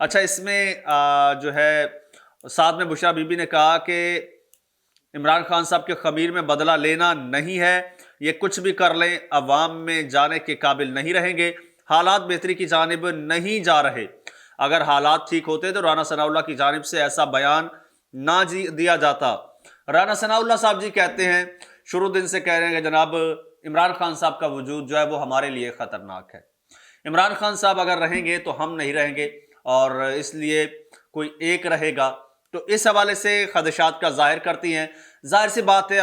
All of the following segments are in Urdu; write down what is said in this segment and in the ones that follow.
اچھا، اس میں جو ہے ساتھ میں بشرا بی بی نے کہا کہ عمران خان صاحب کے خمیر میں بدلہ لینا نہیں ہے، یہ کچھ بھی کر لیں عوام میں جانے کے قابل نہیں رہیں گے، حالات بہتری کی جانب نہیں جا رہے، اگر حالات ٹھیک ہوتے تو رانا ثناء اللہ کی جانب سے ایسا بیان نہ دیا جاتا۔ رانا ثناء اللہ صاحب جی کہتے ہیں، شروع دن سے کہہ رہے ہیں کہ جناب عمران خان صاحب کا وجود جو ہے وہ ہمارے لیے خطرناک ہے، عمران خان صاحب اگر رہیں گے تو ہم نہیں رہیں گے، اور اس لیے کوئی ایک رہے گا، تو اس حوالے سے خدشات کا ظاہر کرتی ہیں۔ ظاہر سی بات ہے،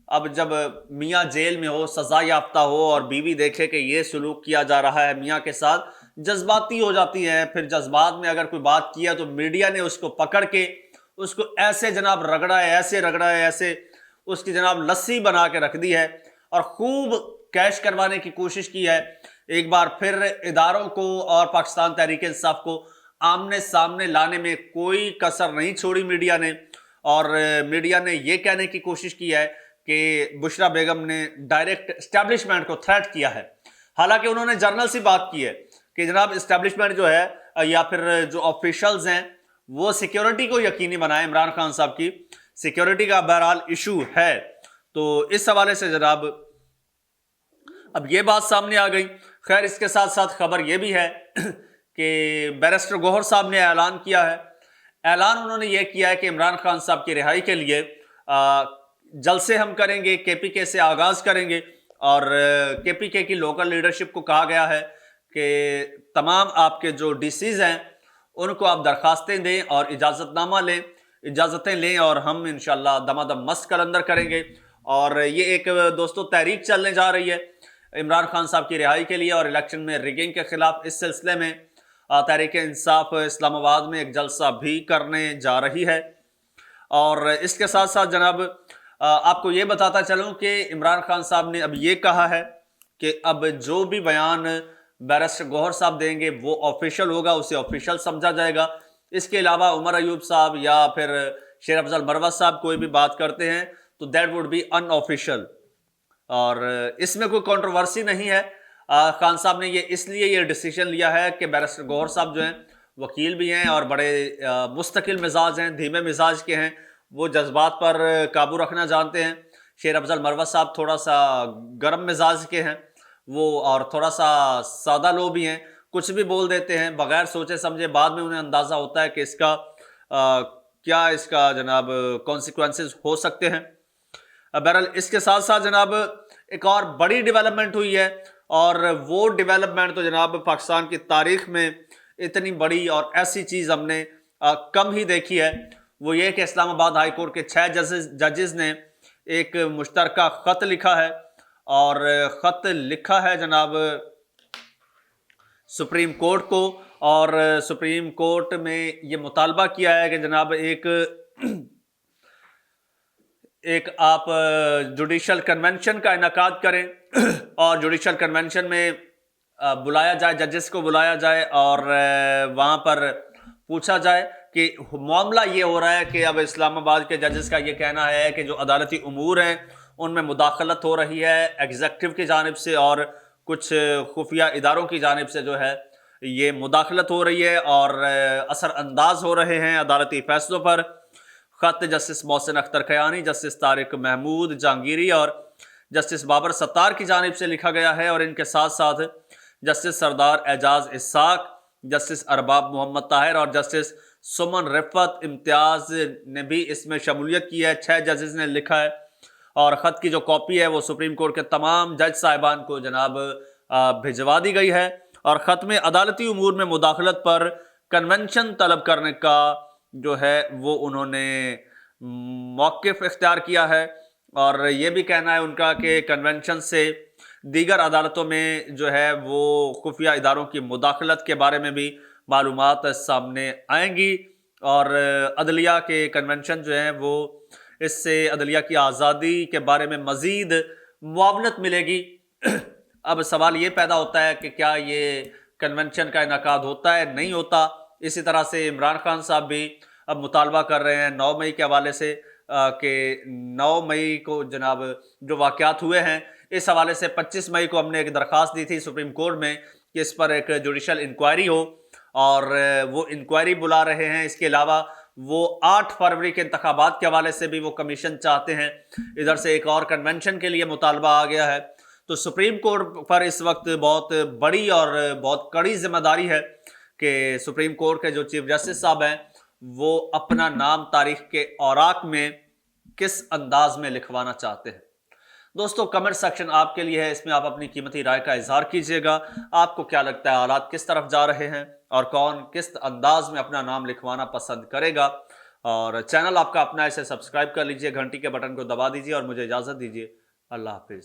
اب جب میاں جیل میں ہو، سزا یافتہ ہو، اور بیوی دیکھے کہ یہ سلوک کیا جا رہا ہے میاں کے ساتھ، جذباتی ہو جاتی ہے، پھر جذبات میں اگر کوئی بات کیا تو میڈیا نے اس کو پکڑ کے اس کو ایسے جناب رگڑا ہے، ایسے رگڑا ہے، ایسے اس کی جناب لسی بنا کے رکھ دی ہے، اور خوب کیش کروانے کی کوشش کی ہے۔ ایک بار پھر اداروں کو اور پاکستان تحریک انصاف کو آمنے سامنے لانے میں کوئی کسر نہیں چھوڑی میڈیا نے، اور میڈیا نے یہ کہنے کی کوشش کی ہے کہ بشرا بیگم نے ڈائریکٹ اسٹیبلشمنٹ کو تھریٹ کیا ہے، حالانکہ انہوں نے جرنل سی بات کی ہے کہ جناب اسٹیبلشمنٹ جو ہے یا پھر جو آفیشلز ہیں وہ سیکیورٹی کو یقینی بنائیں، عمران خان صاحب کی سیکیورٹی کا بہرحال ایشو ہے۔ تو اس حوالے سے جناب اب یہ بات سامنے آ گئی۔ خیر، اس کے ساتھ ساتھ خبر یہ بھی ہے کہ بیرسٹر گوہر صاحب نے اعلان کیا ہے، انہوں نے یہ کیا ہے کہ عمران خان صاحب کی رہائی کے لیے جلسے ہم کریں گے، کے پی کے سے آغاز کریں گے، اور کے پی کے کی لوکل لیڈرشپ کو کہا گیا ہے کہ تمام آپ کے جو ڈی سیز ہیں ان کو آپ درخواستیں دیں اور اجازتیں لیں، اور ہم انشاءاللہ دمادم مست کلندر کریں گے۔ اور یہ ایک دوستو تحریک چلنے جا رہی ہے عمران خان صاحب کی رہائی کے لیے اور الیکشن میں ریگنگ کے خلاف۔ اس سلسلے میں تحریک انصاف اسلام آباد میں ایک جلسہ بھی کرنے جا رہی ہے۔ اور اس کے ساتھ ساتھ جناب آپ کو یہ بتاتا چلوں کہ عمران خان صاحب نے اب یہ کہا ہے کہ اب جو بھی بیان بیرسٹر گوہر صاحب دیں گے وہ آفیشل ہوگا، اسے آفیشل سمجھا جائے گا۔ اس کے علاوہ عمر ایوب صاحب یا پھر شیر افضل مروت صاحب کوئی بھی بات کرتے ہیں تو that would be unofficial, اور اس میں کوئی کنٹروورسی نہیں ہے۔ خان صاحب نے یہ اس لیے یہ ڈیسیژن لیا ہے کہ بیرسٹر گوہر صاحب جو ہیں وکیل بھی ہیں اور بڑے مستقل مزاج ہیں، دھیمے مزاج کے ہیں، وہ جذبات پر قابو رکھنا جانتے ہیں۔ شیر افضل مروت صاحب تھوڑا سا گرم مزاج کے ہیں وہ، اور تھوڑا سا سادہ لو بھی ہیں، کچھ بھی بول دیتے ہیں بغیر سوچے سمجھے، بعد میں انہیں اندازہ ہوتا ہے کہ اس کا کیا اس کا جناب کانسیکوینسز ہو سکتے ہیں۔ بہرحال اس کے ساتھ ساتھ جناب ایک اور بڑی ڈیولپمنٹ ہوئی ہے، اور وہ ڈیولپمنٹ تو جناب پاکستان کی تاریخ میں اتنی بڑی اور ایسی چیز ہم نے کم ہی دیکھی ہے، وہ یہ کہ اسلام آباد ہائی کورٹ کے 6 ججز نے ایک مشترکہ خط لکھا ہے، اور خط لکھا ہے جناب سپریم کورٹ کو، اور سپریم کورٹ میں یہ مطالبہ کیا ہے کہ جناب ایک آپ جوڈیشل کنونشن کا انعقاد کریں، اور جوڈیشل کنونشن میں بلایا جائے، ججز کو بلایا جائے، اور وہاں پر پوچھا جائے کہ معاملہ یہ ہو رہا ہے کہ اب اسلام آباد کے ججز کا یہ کہنا ہے کہ جو عدالتی امور ہیں ان میں مداخلت ہو رہی ہے ایگزیکٹو کی جانب سے، اور کچھ خفیہ اداروں کی جانب سے جو ہے یہ مداخلت ہو رہی ہے، اور اثر انداز ہو رہے ہیں عدالتی فیصلوں پر۔ خط جسٹس محسن اختر کیانی، جسٹس طارق محمود جہانگیری اور جسٹس بابر ستار کی جانب سے لکھا گیا ہے، اور ان کے ساتھ ساتھ جسٹس سردار اعجاز اسحاق، جسٹس ارباب محمد طاہر اور جسٹس سمن رفعت امتیاز نے بھی اس میں شمولیت کی ہے۔ 6 ججز نے لکھا ہے، اور خط کی جو کاپی ہے وہ سپریم کورٹ کے تمام جج صاحبان کو جناب بھجوا دی گئی ہے، اور خط میں عدالتی امور میں مداخلت پر کنونشن طلب کرنے کا جو ہے وہ انہوں نے موقف اختیار کیا ہے، اور یہ بھی کہنا ہے ان کا کہ کنونشن سے دیگر عدالتوں میں جو ہے وہ خفیہ اداروں کی مداخلت کے بارے میں بھی معلومات سامنے آئیں گی، اور عدلیہ کے کنونشن جو ہیں وہ اس سے عدلیہ کی آزادی کے بارے میں مزید معاونت ملے گی۔ اب سوال یہ پیدا ہوتا ہے کہ کیا یہ کنونشن کا انعقاد ہوتا ہے، نہیں ہوتا۔ اسی طرح سے عمران خان صاحب بھی اب مطالبہ کر رہے ہیں 9 مئی کے حوالے سے کہ 9 مئی کو جناب جو واقعات ہوئے ہیں اس حوالے سے 25 مئی کو ہم نے ایک درخواست دی تھی سپریم کورٹ میں کہ اس پر ایک جوڈیشل انکوائری ہو، اور وہ انکوائری بلا رہے ہیں. اس کے علاوہ وہ 8 فروری کے انتخابات کے حوالے سے بھی وہ کمیشن چاہتے ہیں. ادھر سے ایک اور کنونشن کے لیے مطالبہ آ گیا ہے. تو سپریم کورٹ پر اس وقت بہت بڑی اور بہت کڑی ذمہ داری ہے کہ سپریم کورٹ کے جو چیف جسٹس صاحب ہیں وہ اپنا نام تاریخ کے اوراق میں کس انداز میں لکھوانا چاہتے ہیں. دوستو کمنٹ سیکشن آپ کے لیے ہے، اس میں آپ اپنی قیمتی رائے کا اظہار کیجئے گا. آپ کو کیا لگتا ہے حالات کس طرف جا رہے ہیں اور کون کس انداز میں اپنا نام لکھوانا پسند کرے گا؟ اور چینل آپ کا اپنا ہے، اسے سبسکرائب کر لیجئے، گھنٹی کے بٹن کو دبا دیجئے اور مجھے اجازت دیجئے. اللہ حافظ.